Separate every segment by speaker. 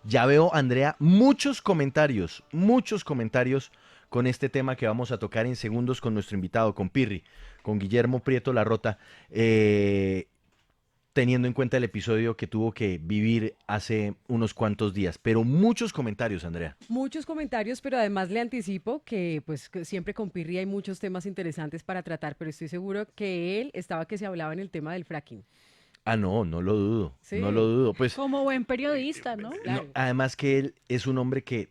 Speaker 1: Ya veo, Andrea, muchos comentarios con este tema que vamos a tocar en segundos con nuestro invitado, con Pirri, con Guillermo Prieto Larrota, teniendo en cuenta el episodio que tuvo que vivir hace unos cuantos días. Pero muchos comentarios, Andrea.
Speaker 2: Muchos comentarios, pero además le anticipo que pues que siempre con Pirri hay muchos temas interesantes para tratar, pero estoy seguro que él estaba que se hablaba en el tema del fracking.
Speaker 1: Ah, no, no lo dudo, no lo
Speaker 2: Sí,
Speaker 1: dudo. Pues,
Speaker 3: Como buen periodista, ¿no?
Speaker 1: no,
Speaker 2: claro.
Speaker 1: además que él es un hombre que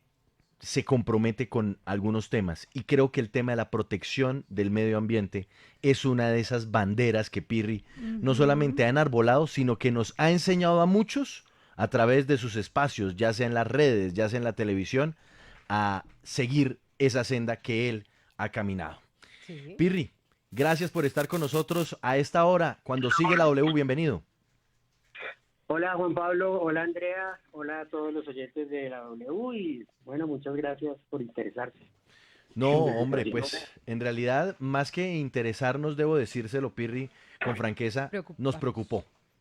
Speaker 1: se compromete con algunos temas y creo que el tema de la protección del medio ambiente es una de esas banderas que Pirri no
Speaker 3: Ujú.
Speaker 1: solamente ha enarbolado, sino que nos ha enseñado a muchos a través de sus espacios, ya sea en las redes, ya sea en la televisión, a seguir esa senda que él ha caminado.
Speaker 2: Sí.
Speaker 1: Pirri, gracias por estar con nosotros a esta hora, cuando sigue la W, bienvenido.
Speaker 4: Hola Juan Pablo, hola Andrea, hola a todos los oyentes de la W y bueno, muchas gracias por interesarse
Speaker 1: No,
Speaker 4: en mi
Speaker 1: hombre,
Speaker 4: situación.
Speaker 1: pues en realidad, más que interesarnos, debo decírselo, Pirri, con franqueza,
Speaker 2: Preocuparnos.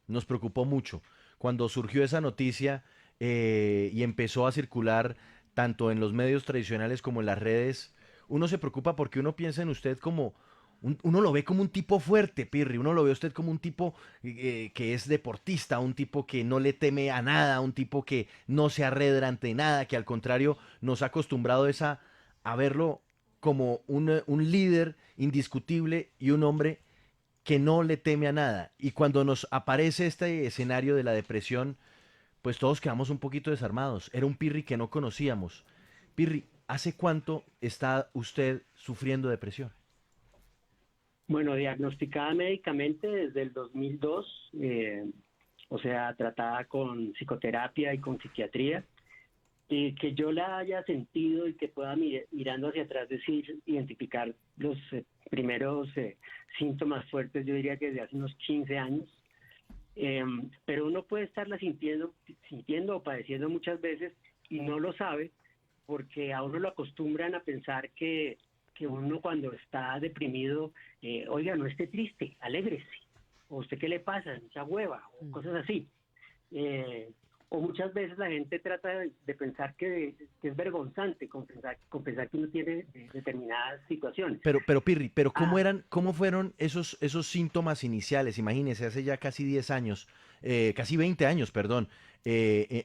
Speaker 1: nos preocupó mucho. Cuando surgió esa noticia y empezó a circular tanto en los medios tradicionales como en las redes, uno se preocupa porque uno piensa en usted como, uno lo ve como un tipo fuerte, Pirri, uno lo ve a usted como un tipo que es deportista, un tipo que no le teme a nada, un tipo que no se arredra ante nada, que al contrario nos ha acostumbrado esa a verlo como un líder indiscutible y un hombre que no le teme a nada. Y cuando nos aparece este escenario de la depresión, pues todos quedamos un poquito desarmados. Era un Pirri que no conocíamos. Pirri, ¿hace cuánto está usted sufriendo depresión?
Speaker 4: Bueno, diagnosticada médicamente desde el 2002, o sea, tratada con psicoterapia y con psiquiatría, y que yo la haya sentido y que pueda mirando hacia atrás decir, identificar los primeros síntomas fuertes, yo diría que desde hace unos 15 años. Eh, pero uno puede estarla sintiendo o padeciendo muchas veces y no lo sabe porque a uno lo acostumbran a pensar que uno cuando está deprimido, oiga, no esté triste, alégrese, o usted qué le pasa, mucha hueva, o
Speaker 2: Mm.
Speaker 4: cosas así. Eh, o muchas veces la gente trata de pensar que es vergonzante confesar que uno tiene determinadas situaciones.
Speaker 1: Pero Pirri, pero ¿cómo
Speaker 4: Ah,
Speaker 1: eran, cómo fueron esos síntomas iniciales? Imagínese, hace ya casi 10 años, casi 20 años, perdón,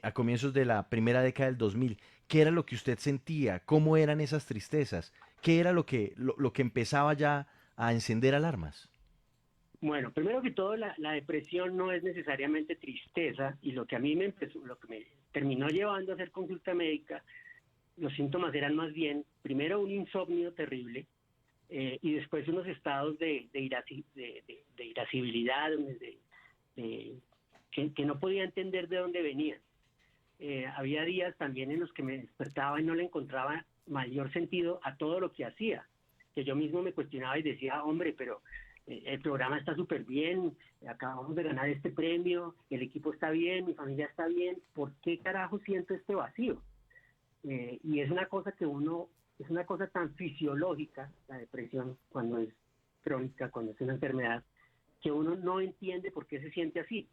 Speaker 1: a comienzos de la primera década del 2000. ¿Qué era lo que usted sentía? ¿Cómo eran esas tristezas? ¿Qué era lo que empezaba ya a encender alarmas?
Speaker 4: bueno, primero que todo, la depresión no es necesariamente tristeza y lo que a mí me empezó, lo que me terminó llevando a hacer consulta médica, los síntomas eran más bien, primero un insomnio terrible y después unos estados de irascibilidad, que no podía entender de dónde venían. Había días también en los que me despertaba y no le encontraba mayor sentido a todo lo que hacía, que yo mismo me cuestionaba y decía, hombre, pero el programa está súper bien, acabamos de ganar este premio, el equipo está bien, mi familia está bien, ¿por qué carajo siento este vacío? Y es una cosa es una cosa tan fisiológica, la depresión, cuando es crónica, cuando es una enfermedad, que uno no entiende por qué se siente así.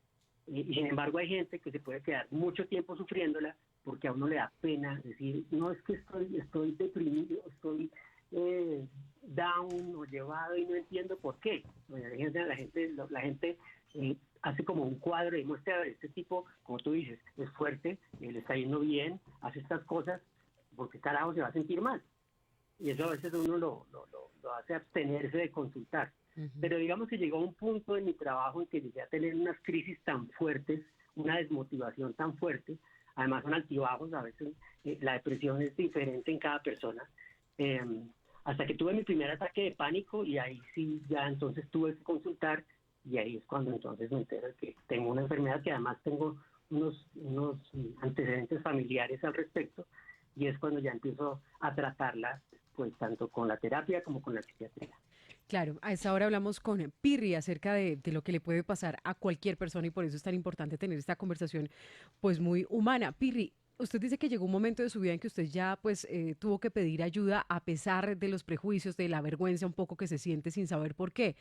Speaker 4: Y sin embargo hay gente que se puede quedar mucho tiempo sufriéndola porque a uno le da pena decir, no es que estoy deprimido, estoy down o llevado y no entiendo por qué. Bueno, la gente hace como un cuadro y muestra, a ver, este tipo, como tú dices, es fuerte, le está yendo bien, hace estas cosas, porque carajo se va a sentir mal. Y eso a veces uno lo hace abstenerse de consultar.
Speaker 2: Ujú.
Speaker 4: Pero digamos que llegó un punto en mi trabajo en que llegué a tener unas crisis tan fuertes, una desmotivación tan fuerte, además son altibajos, a veces la depresión es diferente en cada persona, eh, hasta que tuve mi primer ataque de pánico y ahí sí, ya entonces tuve que consultar y ahí es cuando entonces me entero de que tengo una enfermedad que además tengo unos antecedentes familiares al respecto y es cuando ya empiezo a tratarla pues tanto con la terapia como con la psiquiatría.
Speaker 2: Claro, a esta hora hablamos con Pirri acerca de lo que le puede pasar a cualquier persona y por eso es tan importante tener esta conversación pues muy humana. Pirri, usted dice que llegó un momento de su vida en que usted ya pues tuvo que pedir ayuda a pesar de los prejuicios, de la vergüenza un poco que se siente sin saber por qué.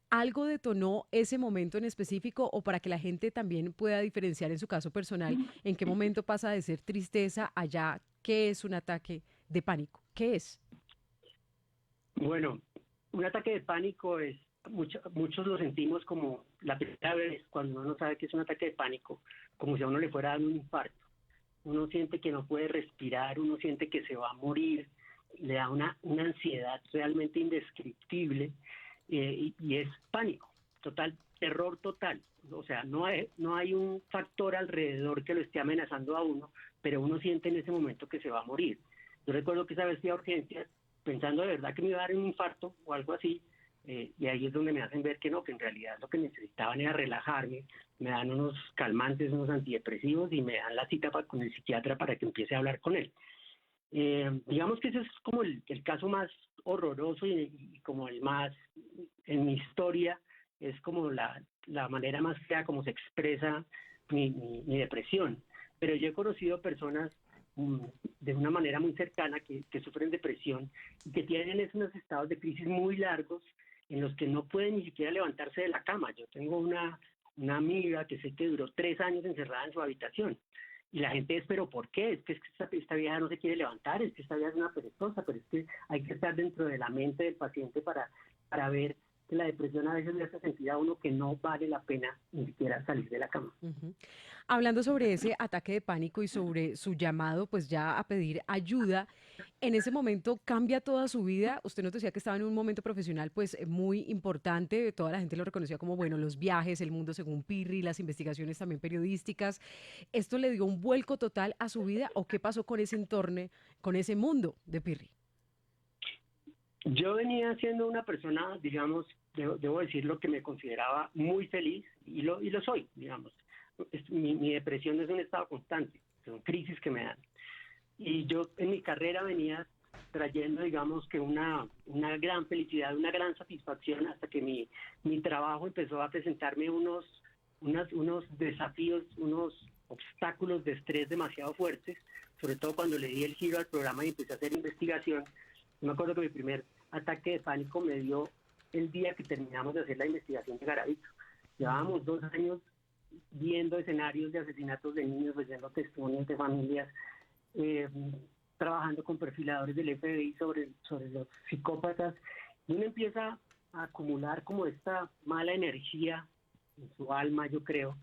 Speaker 2: ¿Algo detonó ese momento en específico o para que la gente también pueda diferenciar en su caso personal en qué momento pasa de ser tristeza allá, qué es un ataque de pánico? ¿Qué es?
Speaker 4: Bueno, un ataque de pánico es, muchos lo sentimos como la primera vez cuando uno no sabe que es un ataque de pánico, como si a uno le fuera a dar un infarto. Uno siente que no puede respirar, uno siente que se va a morir, le da una ansiedad realmente indescriptible, y es pánico, total, terror total. O sea, no hay un factor alrededor que lo esté amenazando a uno, pero uno siente en ese momento que se va a morir. Yo recuerdo que esa vez fui a urgencias pensando de verdad que me iba a dar un infarto o algo así, y ahí es donde me hacen ver que no, que en realidad lo que necesitaban era relajarme, me dan unos calmantes, unos antidepresivos y me dan la cita con el psiquiatra para que empiece a hablar con él. Digamos que ese es como el caso más horroroso y como el más, en mi historia, es como la manera más fea como se expresa mi depresión. Pero yo he conocido personas de una manera muy cercana que sufren depresión y que tienen esos estados de crisis muy largos en los que no pueden ni siquiera levantarse de la cama. Yo tengo una amiga que sé que duró 3 años encerrada en su habitación. Y la gente es, pero ¿por qué? Es que esta vieja no se quiere levantar, es que esta vieja es una perezosa, pero es que hay que estar dentro de la mente del paciente para ver que la depresión a veces le hace sentir a uno que no vale la pena ni siquiera salir de la cama.
Speaker 2: Ujú. Hablando sobre ese ataque de pánico y sobre su llamado, pues ya a pedir ayuda, en ese momento cambia toda su vida. Usted nos decía que estaba en un momento profesional pues muy importante, toda la gente lo reconocía como, bueno, los viajes, el mundo según Pirri, las investigaciones también periodísticas. ¿Esto le dio un vuelco total a su vida o qué pasó con ese entorno, con ese mundo de Pirri?
Speaker 4: Yo venía siendo una persona, digamos, debo decir lo que me consideraba muy feliz y lo soy, digamos. Mi depresión no es un estado constante, son crisis que me dan. Y yo en mi carrera venía trayendo, digamos, que una gran felicidad, una gran satisfacción hasta que mi trabajo empezó a presentarme unos desafíos, unos obstáculos de estrés demasiado fuertes, sobre todo cuando le di el giro al programa y empecé a hacer investigación. Me acuerdo que mi primer ataque de pánico me dio el día que terminamos de hacer la investigación de Garavito. Llevábamos 2 años viendo escenarios de asesinatos de niños, leyendo testimonios de familias, eh, trabajando con perfiladores del FBI sobre los psicópatas, y uno empieza a acumular como esta mala energía en su alma, yo creo,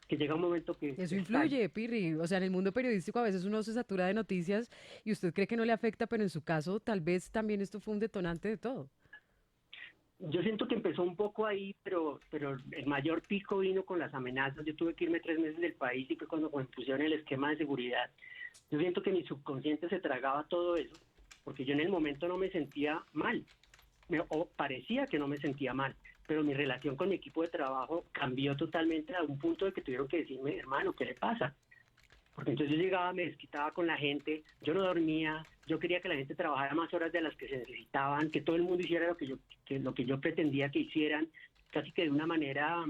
Speaker 4: que llega un momento que
Speaker 2: Eso
Speaker 4: estalla.
Speaker 2: influye, Pirri. O sea, en el mundo periodístico a veces uno se satura de noticias y usted cree que no le afecta, pero en su caso tal vez también esto fue un detonante de todo.
Speaker 4: Yo siento que empezó un poco ahí, pero el mayor pico vino con las amenazas. Yo tuve que irme 3 meses del país y fue cuando me pusieron el esquema de seguridad. Yo siento que mi subconsciente se tragaba todo eso, porque yo en el momento no me sentía mal, o parecía que no me sentía mal, pero mi relación con mi equipo de trabajo cambió totalmente a un punto de que tuvieron que decirme, hermano, ¿qué le pasa? Porque entonces yo llegaba, me desquitaba con la gente, yo no dormía, yo quería que la gente trabajara más horas de las que se necesitaban, que todo el mundo hiciera lo que yo pretendía que hicieran, casi que de una manera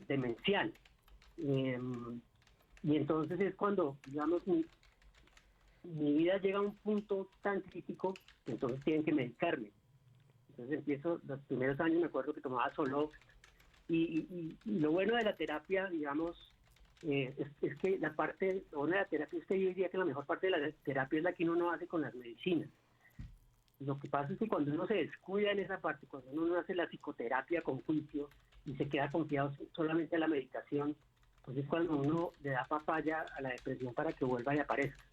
Speaker 4: demencial. Eh, y entonces es cuando, digamos, mi vida llega a un punto tan crítico que entonces tienen que medicarme. Entonces empiezo, los primeros años me acuerdo que tomaba solo, y lo bueno de la terapia, digamos, es que lo bueno de la terapia es que yo diría que la mejor parte de la terapia es la que uno no hace con las medicinas. Lo que pasa es que cuando uno se descuida en esa parte, cuando uno no hace la psicoterapia con juicio y se queda confiado solamente a la medicación, pues es cuando uno le da papaya a la depresión para que vuelva y aparezca.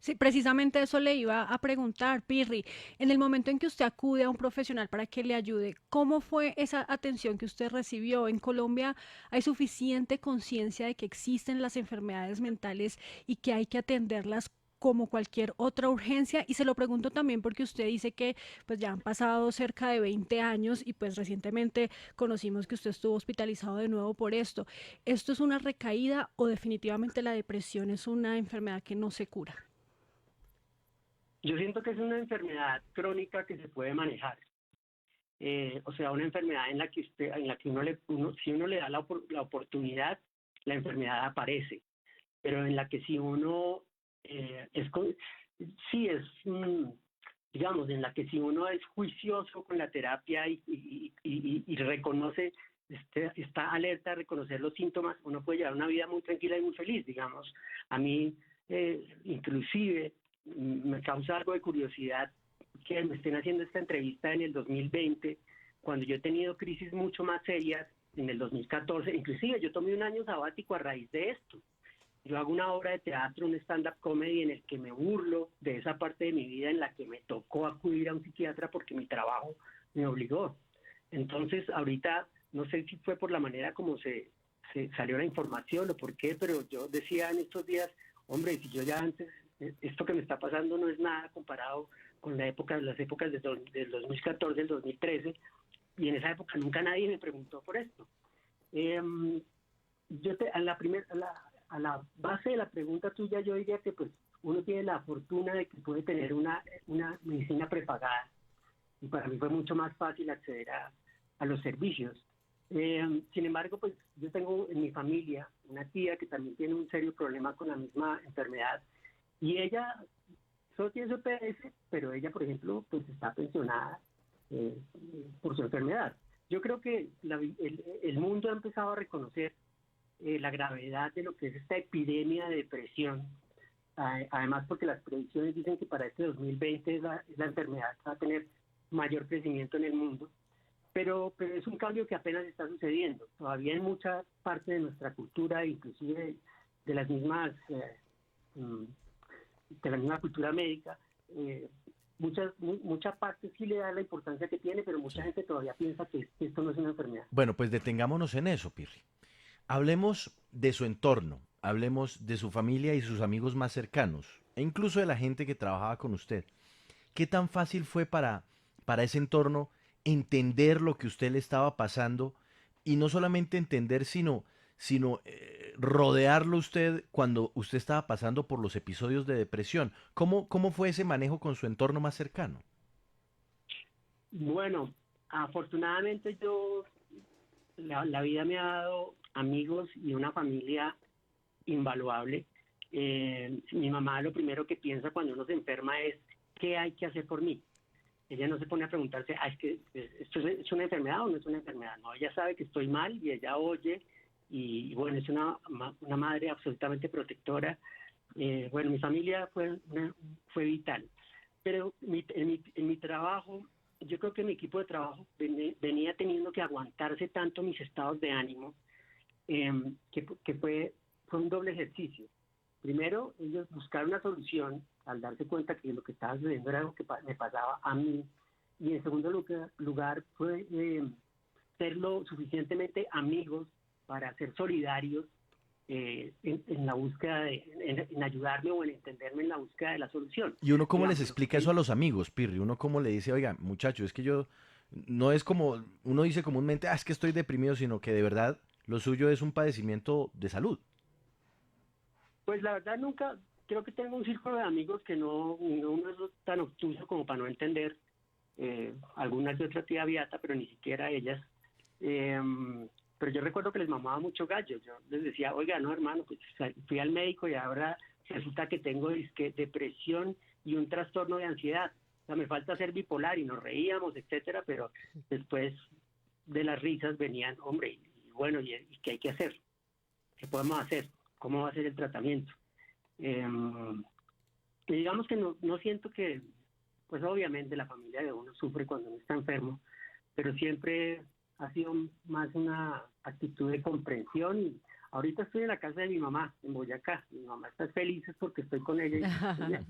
Speaker 3: Sí, precisamente eso le iba a preguntar, Pirri. En el momento en que usted acude a un profesional para que le ayude, ¿cómo fue esa atención que usted recibió? ¿En Colombia hay suficiente conciencia de que existen las enfermedades mentales y que hay que atenderlas como cualquier otra urgencia? Y se lo pregunto también porque usted dice que pues ya han pasado cerca de 20 años y pues recientemente conocimos que usted estuvo hospitalizado de nuevo por esto. ¿Esto es una recaída o definitivamente la depresión es una enfermedad que no se cura?
Speaker 4: Yo siento que es una enfermedad crónica que se puede manejar. O sea, una enfermedad en la que si uno le da la oportunidad, la enfermedad aparece, pero en la que si uno sí es digamos, en la que si uno es juicioso con la terapia y reconoce, está alerta a reconocer los síntomas, uno puede llevar una vida muy tranquila y muy feliz, digamos. A mí, inclusive, me causa algo de curiosidad que me estén haciendo esta entrevista en el 2020, cuando yo he tenido crisis mucho más serias en el 2014, inclusive yo tomé un año sabático a raíz de esto. Yo hago una obra de teatro, un stand-up comedy en el que me burlo de esa parte de mi vida en la que me tocó acudir a un psiquiatra porque mi trabajo me obligó. Entonces, ahorita, no sé si fue por la manera como se salió la información o por qué, pero yo decía en estos días, hombre, si yo ya antes, esto que me está pasando no es nada comparado con las épocas del 2014, del 2013, y en esa época nunca nadie me preguntó por esto. A la base de la pregunta tuya, yo diría que pues uno tiene la fortuna de que puede tener una medicina prepagada, y para mí fue mucho más fácil acceder a los servicios. Sin embargo, pues yo tengo en mi familia una tía que también tiene un serio problema con la misma enfermedad, y ella solo tiene su PS, pero ella, por ejemplo, pues está pensionada por su enfermedad. Yo creo que el mundo ha empezado a reconocer la gravedad de lo que es esta epidemia de depresión, además porque las predicciones dicen que para este 2020 es la enfermedad que va a tener mayor crecimiento en el mundo, pero es un cambio que apenas está sucediendo. Todavía en mucha parte de nuestra cultura, inclusive de las mismas de la misma cultura médica, mucha parte sí le da la importancia que tiene, pero mucha gente todavía piensa que esto no es una enfermedad.
Speaker 1: Bueno, pues detengámonos en eso, Pirri. Hablemos de su entorno, hablemos de su familia y sus amigos más cercanos, e incluso de la gente que trabajaba con usted. ¿Qué tan fácil fue para ese entorno entender lo que usted le estaba pasando? Y no solamente entender, sino rodearlo usted cuando usted estaba pasando por los episodios de depresión. ¿Cómo fue ese manejo con su entorno más cercano?
Speaker 4: Bueno, afortunadamente la vida me ha dado amigos y una familia invaluable. Mi mamá lo primero que piensa cuando uno se enferma es ¿qué hay que hacer por mí? Ella no se pone a preguntarse, es que esto es una enfermedad o no es una enfermedad. No, ella sabe que estoy mal y ella oye, y bueno, es una madre absolutamente protectora. Bueno, mi familia fue vital, pero en mi trabajo, yo creo que mi equipo de trabajo venía teniendo que aguantarse tanto mis estados de ánimo, que fue un doble ejercicio. Primero, ellos buscaron una solución al darse cuenta que lo que estaba sucediendo era algo que me pasaba a mí. Y en segundo lugar fue ser lo suficientemente amigos para ser solidarios en la búsqueda en ayudarme o en entenderme en la búsqueda de la solución.
Speaker 1: ¿Y uno cómo les
Speaker 4: Digamos,
Speaker 1: explica eso a los amigos, Pirri? ¿Uno cómo le dice, oiga, muchacho, es que yo, no es como, uno dice comúnmente, es que estoy deprimido, sino que de verdad lo suyo es un padecimiento de salud?
Speaker 4: pues la verdad nunca, creo que tengo un círculo de amigos que uno es tan obtuso como para no entender. Algunas de otra tía Beata, pero ni siquiera ellas. Pero yo recuerdo que les mamaba mucho gallo. Yo les decía, oiga, no, hermano, pues fui al médico y ahora resulta que tengo depresión y un trastorno de ansiedad. O sea, me falta ser bipolar, y nos reíamos, etcétera, pero después de las risas venían, hombre, y bueno, ¿y qué hay que hacer? ¿Qué podemos hacer? ¿Cómo va a ser el tratamiento? Y digamos que no siento que, pues obviamente la familia de uno sufre cuando uno está enfermo, pero siempre ha sido más una actitud de comprensión. Y ahorita estoy en la casa de mi mamá, en Boyacá. Mi mamá está feliz porque estoy con ella.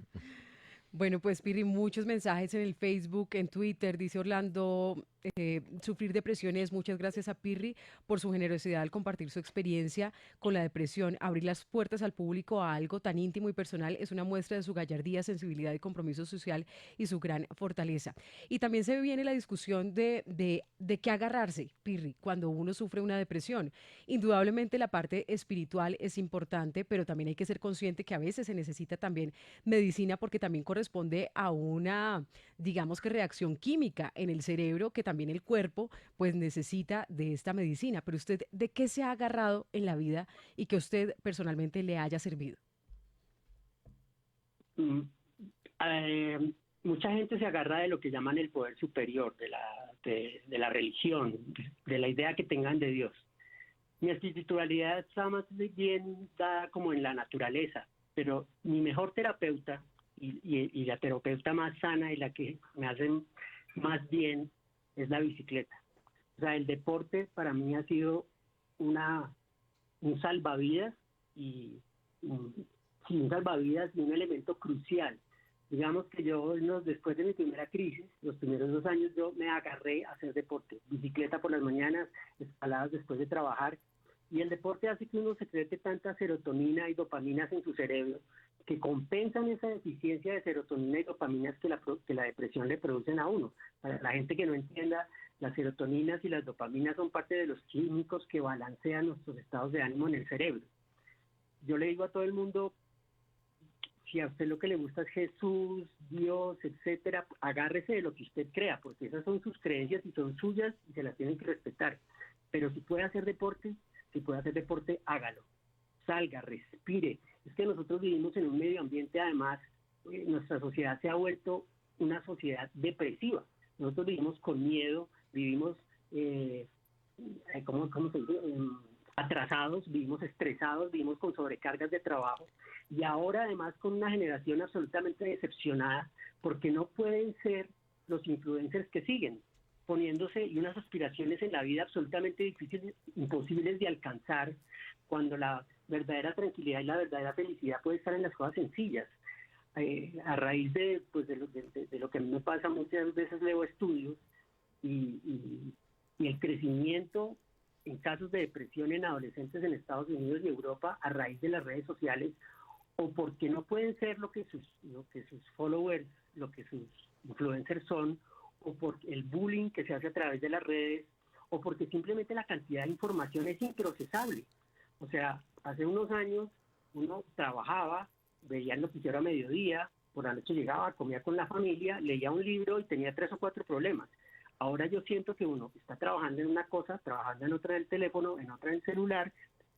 Speaker 2: Bueno, pues Pirri, muchos mensajes en el Facebook, en Twitter, dice Orlando, sufrir depresiones, muchas gracias a Pirri por su generosidad al compartir su experiencia con la depresión. Abrir las puertas al público a algo tan íntimo y personal es una muestra de su gallardía, sensibilidad y compromiso social y su gran fortaleza. Y también se viene la discusión de qué agarrarse, Pirri, cuando uno sufre una depresión. Indudablemente la parte espiritual es importante, pero también hay que ser consciente que a veces se necesita también medicina porque también corresponde a una, digamos que reacción química en el cerebro que también el cuerpo pues necesita de esta medicina. Pero usted, ¿de qué se ha agarrado en la vida y que a usted personalmente le haya servido?
Speaker 4: Mm, eh, mucha gente se agarra de lo que llaman el poder superior, de la religión, de la idea que tengan de Dios. Mi espiritualidad está más bien dada como en la naturaleza, pero mi mejor terapeuta y la terapeuta más sana y la que me hace más bien es la bicicleta. O sea, el deporte para mí ha sido un salvavidas y sí, un salvavidas y un elemento crucial. Digamos que yo, después de mi primera crisis, los primeros 2 años, yo me agarré a hacer deporte, bicicleta por las mañanas, escaladas después de trabajar, y el deporte hace que uno secrete tanta serotonina y dopaminas en su cerebro que compensan esa deficiencia de serotonina y dopaminas que la depresión le producen a uno. Para la gente que no entienda, las serotoninas y las dopaminas son parte de los químicos que balancean nuestros estados de ánimo en el cerebro. Yo le digo a todo el mundo, si a usted lo que le gusta es Jesús, Dios, etcétera, agárrese de lo que usted crea, porque esas son sus creencias y son suyas y se las tienen que respetar. Pero si puede hacer deporte, hágalo. Salga, respire. Es que nosotros vivimos en un medio ambiente, además, nuestra sociedad se ha vuelto una sociedad depresiva. Nosotros vivimos con miedo, vivimos, ¿cómo se dice? Atrasados, vivimos estresados, vivimos con sobrecargas de trabajo y ahora además con una generación absolutamente decepcionada porque no pueden ser los influencers que siguen poniéndose y unas aspiraciones en la vida absolutamente difíciles, imposibles de alcanzar, cuando la verdadera tranquilidad y la verdadera felicidad puede estar en las cosas sencillas. A raíz de lo que a mí me pasa, muchas veces leo estudios y el crecimiento en casos de depresión en adolescentes en Estados Unidos y Europa a raíz de las redes sociales, o porque no pueden ser lo que sus followers, lo que sus influencers son, o por el bullying que se hace a través de las redes, o porque simplemente la cantidad de información es improcesable. O sea, hace unos años uno trabajaba, veía el noticiero a mediodía, por la noche llegaba, comía con la familia, leía un libro y tenía 3 o 4 problemas. Ahora yo siento que uno está trabajando en una cosa, trabajando en otra del teléfono, en otra del celular,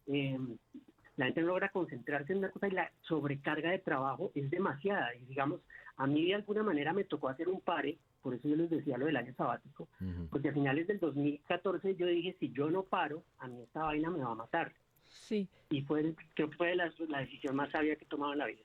Speaker 4: la gente no logra concentrarse en una cosa y la sobrecarga de trabajo es demasiada. Y digamos, a mí de alguna manera me tocó hacer un pare, por eso yo les decía lo del año sabático, porque a finales del 2014 yo dije, si yo no paro, a mí esta vaina me va a matar.
Speaker 3: Sí.
Speaker 4: Y creo que fue la decisión más sabia que he tomado en la vida.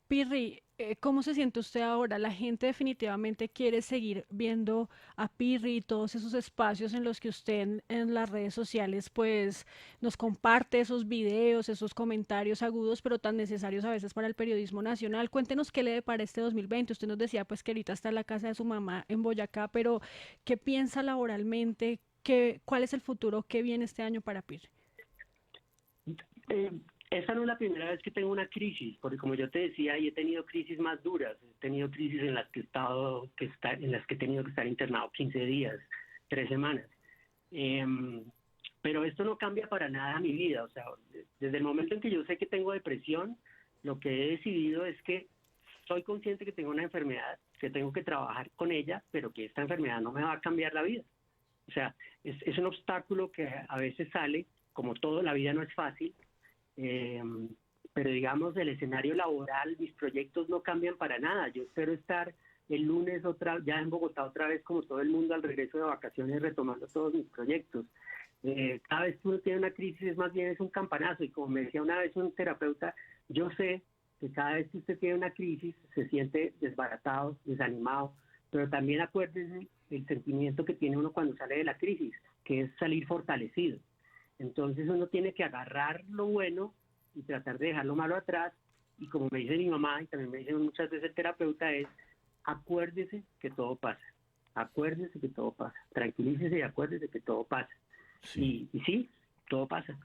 Speaker 3: Pirri, ¿cómo se siente usted ahora? La gente definitivamente quiere seguir viendo a Pirri y todos esos espacios en los que usted en las redes sociales pues nos comparte esos videos, esos comentarios agudos, pero tan necesarios a veces para el periodismo nacional. Cuéntenos qué le depara este 2020. Usted nos decía pues que ahorita está en la casa de su mamá en Boyacá, pero ¿qué piensa laboralmente? ¿Cuál es el futuro que viene este año para Pirri?
Speaker 4: Esta no es la primera vez que tengo una crisis, porque como yo te decía, y he tenido crisis más duras, he tenido crisis en las que he tenido que estar internado 15 días, 3 semanas. Pero esto no cambia para nada mi vida. O sea, desde el momento en que yo sé que tengo depresión, lo que he decidido es que soy consciente que tengo una enfermedad, que tengo que trabajar con ella, pero que esta enfermedad no me va a cambiar la vida. O sea, es un obstáculo que a veces sale, como todo, la vida no es fácil. Pero digamos, el escenario laboral, mis proyectos no cambian para nada. Yo espero estar el lunes ya en Bogotá otra vez, como todo el mundo, al regreso de vacaciones, retomando todos mis proyectos. Cada vez que uno tiene una crisis, más bien es un campanazo, y como me decía una vez un terapeuta, yo sé que cada vez que usted tiene una crisis se siente desbaratado, desanimado, pero también acuérdese el sentimiento que tiene uno cuando sale de la crisis, que es salir fortalecido. Entonces uno tiene que agarrar lo bueno y tratar de dejar lo malo atrás, y como me dice mi mamá y también me dice muchas veces el terapeuta, es acuérdese que todo pasa, tranquilícese y acuérdese que todo pasa.
Speaker 1: Sí.
Speaker 4: Y sí, todo pasa.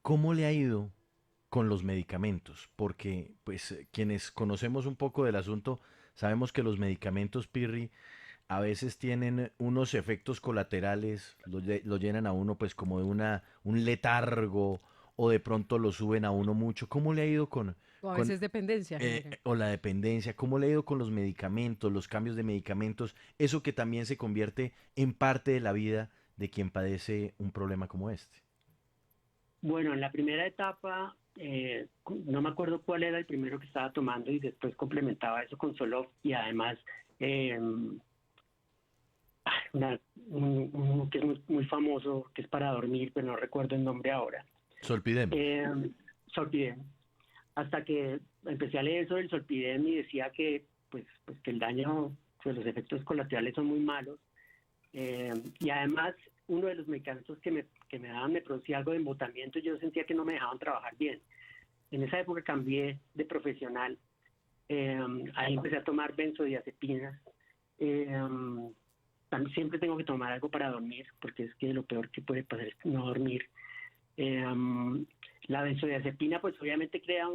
Speaker 1: ¿Cómo le ha ido con los medicamentos? Porque pues quienes conocemos un poco del asunto sabemos que los medicamentos, Pirri, a veces tienen unos efectos colaterales, lo llenan a uno pues como de un letargo, o de pronto lo suben a uno mucho. ¿Cómo le ha ido
Speaker 2: O a
Speaker 1: con
Speaker 2: veces dependencia genera.
Speaker 1: o la dependencia? ¿Cómo le ha ido con los medicamentos, los cambios de medicamentos? Eso que también se convierte en parte de la vida de quien padece un problema como este.
Speaker 4: Bueno, en la primera etapa no me acuerdo cuál era el primero que estaba tomando y después complementaba eso con Zoloft y además eh, uno que es muy famoso, que es para dormir, pero no recuerdo el nombre ahora.
Speaker 1: Solpidem.
Speaker 4: Solpidem. Hasta que empecé a leer sobre el Solpidem y decía que, pues que el daño, pues los efectos colaterales son muy malos. Y además, uno de los medicamentos que me daban me producía algo de embotamiento y yo sentía que no me dejaban trabajar bien. En esa época cambié de profesional. Ahí empecé a tomar benzodiazepinas. También siempre tengo que tomar algo para dormir, porque es que lo peor que puede pasar es no dormir. La benzodiazepina pues obviamente crea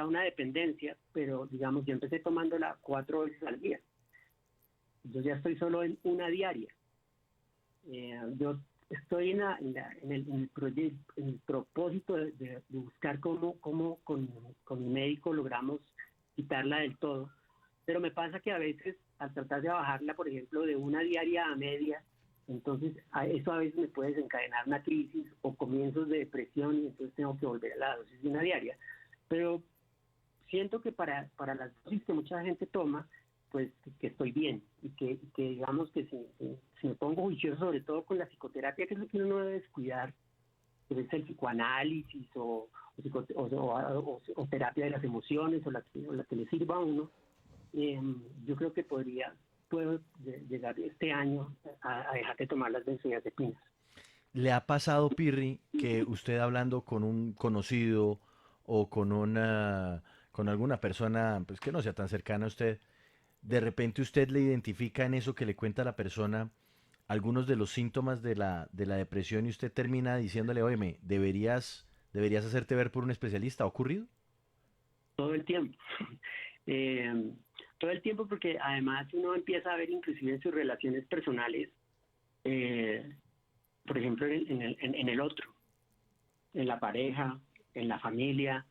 Speaker 4: una dependencia, pero digamos yo empecé tomándola 4 veces al día. Yo ya estoy solo en una diaria. Yo estoy en el propósito de buscar cómo con mi médico logramos quitarla del todo, pero me pasa que a veces al tratar de bajarla, por ejemplo, de una diaria a media, entonces eso a veces me puede desencadenar una crisis o comienzos de depresión y entonces tengo que volver a la dosis de una diaria. Pero siento que para las dosis que mucha gente toma, pues que estoy bien y que digamos que si me pongo juicioso sobre todo con la psicoterapia, que es lo que uno no debe descuidar, que es el psicoanálisis o terapia de las emociones o la que le sirva a uno, yo creo que puedo llegar este año a dejar de tomar las benzodiazepinas.
Speaker 1: ¿Le ha pasado, Pirri, que usted hablando con un conocido o con alguna persona pues que no sea tan cercana a usted, de repente usted le identifica en eso que le cuenta la persona algunos de los síntomas de la depresión y usted termina diciéndole, oye, deberías hacerte ver por un especialista? ¿Ha ocurrido?
Speaker 4: Todo el tiempo. Todo el tiempo, porque además uno empieza a ver inclusive en sus relaciones personales, por ejemplo, en el otro, en la pareja, en la familia,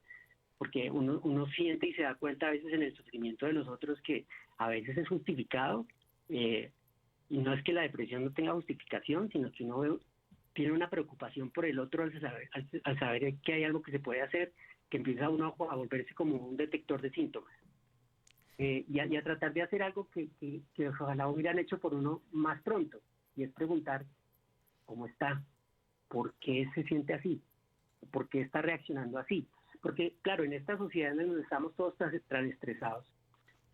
Speaker 4: porque uno siente y se da cuenta a veces en el sufrimiento de los otros que a veces es justificado, y no es que la depresión no tenga justificación, sino que uno tiene una preocupación por el otro al saber que hay algo que se puede hacer, que empieza uno a volverse como un detector de síntomas. Y a tratar de hacer algo que ojalá hubieran hecho por uno más pronto, y es preguntar cómo está, por qué se siente así, por qué está reaccionando así. Porque, claro, en esta sociedad en donde estamos todos tan estresados,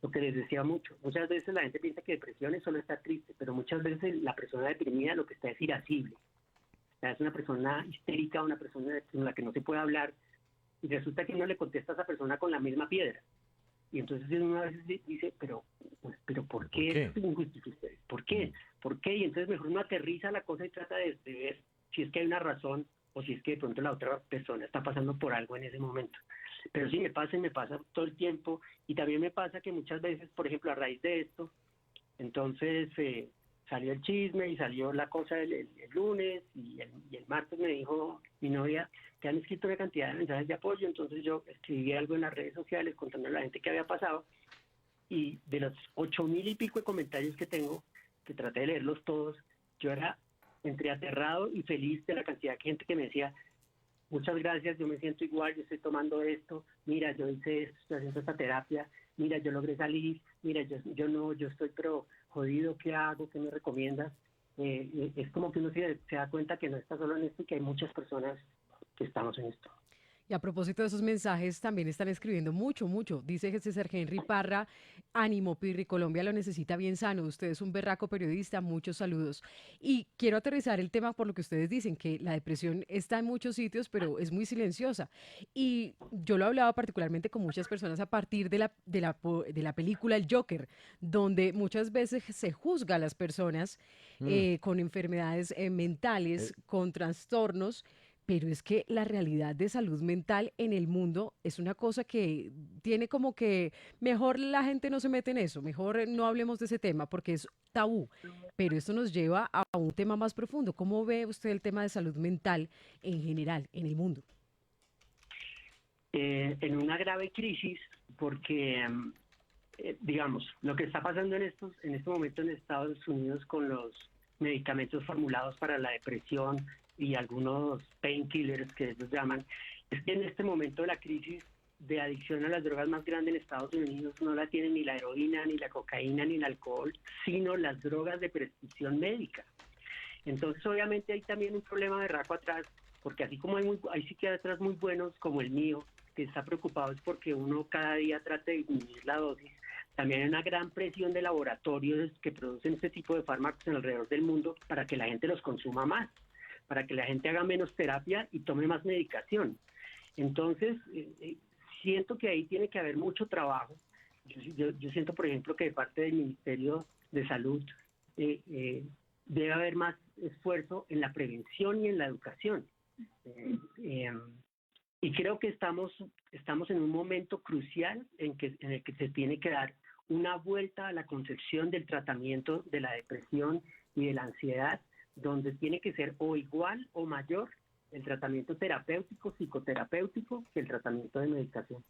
Speaker 4: lo que les decía muchas veces la gente piensa que depresión es solo estar triste, pero muchas veces la persona deprimida lo que está es irascible. O sea, es una persona histérica, una persona con la que no se puede hablar, y resulta que uno le contesta a esa persona con la misma piedra. Y entonces uno a veces dice, pero ¿por qué es injustificable? ¿Por qué? ¿Por qué? Y entonces mejor uno aterriza la cosa y trata de ver si es que hay una razón o si es que de pronto la otra persona está pasando por algo en ese momento. Pero sí me pasa todo el tiempo, y también me pasa que muchas veces, por ejemplo, a raíz de esto, entonces salió el chisme y salió la cosa el lunes y el martes me dijo mi novia que han escrito una cantidad de mensajes de apoyo, entonces yo escribí algo en las redes sociales contando a la gente qué había pasado, y de los 8,000 y pico de comentarios que tengo, que traté de leerlos todos, yo era entre aterrado y feliz de la cantidad de gente que me decía, muchas gracias, yo me siento igual, yo estoy tomando esto, mira, yo hice esto, estoy haciendo esta terapia, mira, yo logré salir, mira, yo estoy pero jodido, ¿qué hago? ¿Qué me recomiendas? Es como que uno se da cuenta que no está solo en esto y que hay muchas personas que estamos en esto.
Speaker 2: Y a propósito de esos mensajes, también están escribiendo mucho, mucho. Dice César Henry Parra, ánimo, Pirri, Colombia lo necesita bien sano. Usted es un berraco periodista, muchos saludos. Y quiero aterrizar el tema por lo que ustedes dicen, que la depresión está en muchos sitios, pero es muy silenciosa. Y yo lo hablaba particularmente con muchas personas a partir de la película El Joker, donde muchas veces se juzga a las personas
Speaker 1: Mm.
Speaker 2: con enfermedades mentales, con trastornos, pero es que la realidad de salud mental en el mundo es una cosa que tiene como que mejor la gente no se mete en eso, mejor no hablemos de ese tema porque es tabú, pero esto nos lleva a un tema más profundo. ¿Cómo ve usted el tema de salud mental en general en el mundo?
Speaker 4: En una grave crisis, porque digamos, lo que está pasando en este momento en Estados Unidos con los medicamentos formulados para la depresión y algunos painkillers que ellos llaman, Es que en este momento la crisis de adicción a las drogas más grande en Estados Unidos no la tiene ni la heroína, ni la cocaína, ni el alcohol, sino las drogas de prescripción médica. Entonces, obviamente hay también un problema de raco atrás, porque así como hay psiquiatras muy buenos como el mío, que está preocupado es porque uno cada día trata de disminuir la dosis, también hay una gran presión de laboratorios que producen este tipo de fármacos alrededor del mundo para que la gente los consuma más, para que la gente haga menos terapia y tome más medicación. Entonces, siento que ahí tiene que haber mucho trabajo. Yo siento, por ejemplo, que de parte del Ministerio de Salud debe haber más esfuerzo en la prevención y en la educación. Y creo que estamos en un momento crucial en el que se tiene que dar una vuelta a la concepción del tratamiento de la depresión y de la ansiedad, donde tiene que ser o igual o mayor el tratamiento terapéutico, psicoterapéutico, que el tratamiento de medicación.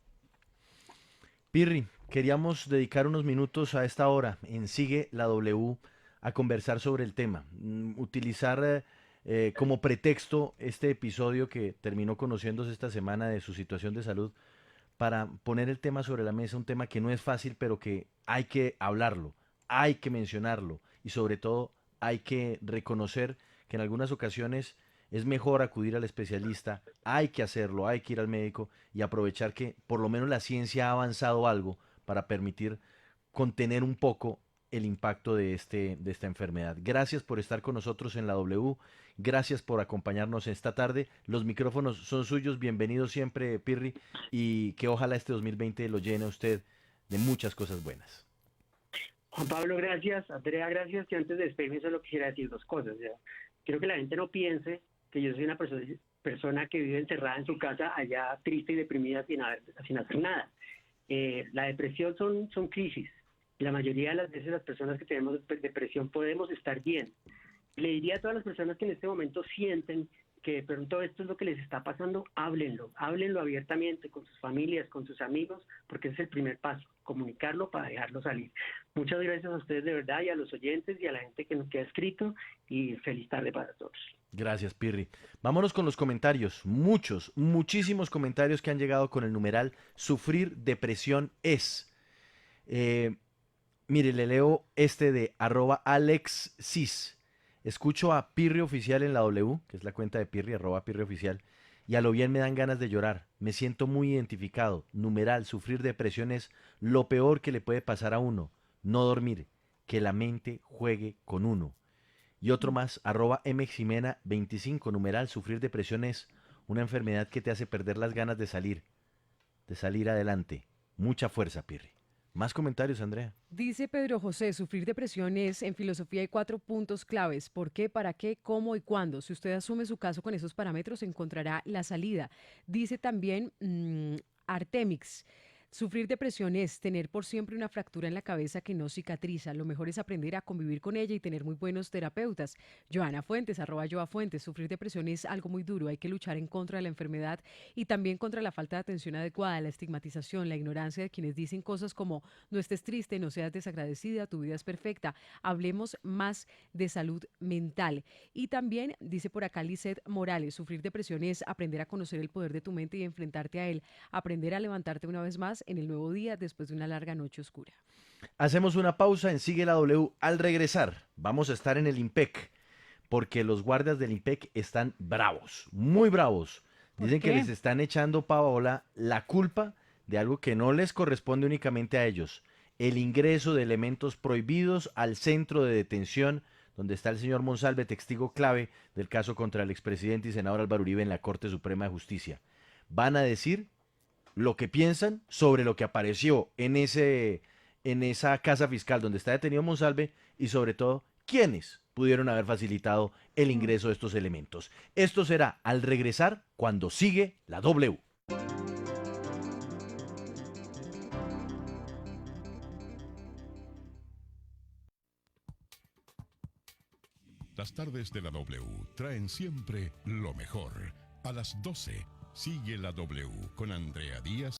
Speaker 1: Pirri, queríamos dedicar unos minutos a esta hora en Sigue la W a conversar sobre el tema, utilizar como pretexto este episodio que terminó conociéndose esta semana de su situación de salud para poner el tema sobre la mesa, un tema que no es fácil, pero que hay que hablarlo, hay que mencionarlo y sobre todo hay que reconocer que en algunas ocasiones es mejor acudir al especialista, hay que hacerlo, hay que ir al médico y aprovechar que por lo menos la ciencia ha avanzado algo para permitir contener un poco el impacto de esta enfermedad. Gracias por estar con nosotros en la W, gracias por acompañarnos esta tarde. Los micrófonos son suyos, bienvenido siempre, Pirri, y que ojalá este 2020 lo llene a usted de muchas cosas buenas.
Speaker 4: Juan Pablo, gracias. Andrea, gracias. Y antes de despedirme solo quisiera decir dos cosas. ¿Ya? Quiero que la gente no piense que yo soy una persona que vive encerrada en su casa allá triste y deprimida sin hacer nada. La depresión son crisis. La mayoría de las veces las personas que tenemos depresión podemos estar bien. Le diría a todas las personas que en este momento sienten que de pronto esto es lo que les está pasando, háblenlo abiertamente con sus familias, con sus amigos, porque ese es el primer paso, comunicarlo para dejarlo salir. Muchas gracias a ustedes de verdad y a los oyentes y a la gente que ha escrito y feliz tarde para todos.
Speaker 1: Gracias, Pirri. Vámonos con los comentarios. Muchísimos comentarios que han llegado con el numeral sufrir depresión es. Mire, le leo este de @AlexSis. Escucho a Pirri Oficial en la W, que es la cuenta de Pirri, @Pirri Oficial, y a lo bien me dan ganas de llorar. Me siento muy identificado. Numeral, sufrir depresión es lo peor que le puede pasar a uno. No dormir, que la mente juegue con uno. Y otro más, @MXimena25, numeral, sufrir depresión es una enfermedad que te hace perder las ganas de salir adelante. Mucha fuerza, Pirri. Más comentarios, Andrea.
Speaker 2: Dice Pedro José, sufrir depresión es, en filosofía hay 4 puntos claves: por qué, para qué, cómo y cuándo. Si usted asume su caso con esos parámetros, encontrará la salida. Dice también Artemix, sufrir depresión es tener por siempre una fractura en la cabeza que no cicatriza. Lo mejor es aprender a convivir con ella y tener muy buenos terapeutas. Joana Fuentes, @JoaFuentes, sufrir depresión es algo muy duro. Hay que luchar en contra de la enfermedad y también contra la falta de atención adecuada, la estigmatización, la ignorancia de quienes dicen cosas como no estés triste, no seas desagradecida, tu vida es perfecta. Hablemos más de salud mental. Y también dice por acá Lizeth Morales, sufrir depresión es aprender a conocer el poder de tu mente y enfrentarte a él, aprender a levantarte una vez más en el nuevo día después de una larga noche oscura.
Speaker 1: Hacemos una pausa en Sigue la W. Al regresar, vamos a estar en el IMPEC, porque los guardias del IMPEC están bravos, muy bravos.
Speaker 3: ¿Por
Speaker 1: Dicen que
Speaker 3: qué?
Speaker 1: les están echando, Paola, la culpa de algo que no les corresponde únicamente a ellos: el ingreso de elementos prohibidos al centro de detención donde está el señor Monsalve, testigo clave del caso contra el expresidente y senador Álvaro Uribe en la Corte Suprema de Justicia. Van a decir lo que piensan sobre lo que apareció en esa casa fiscal donde está detenido Monsalve y sobre todo quiénes pudieron haber facilitado el ingreso de estos elementos. Esto será al regresar cuando sigue la W.
Speaker 5: Las tardes de la W traen siempre lo mejor. A las 12 sigue la W con Andrea Díaz.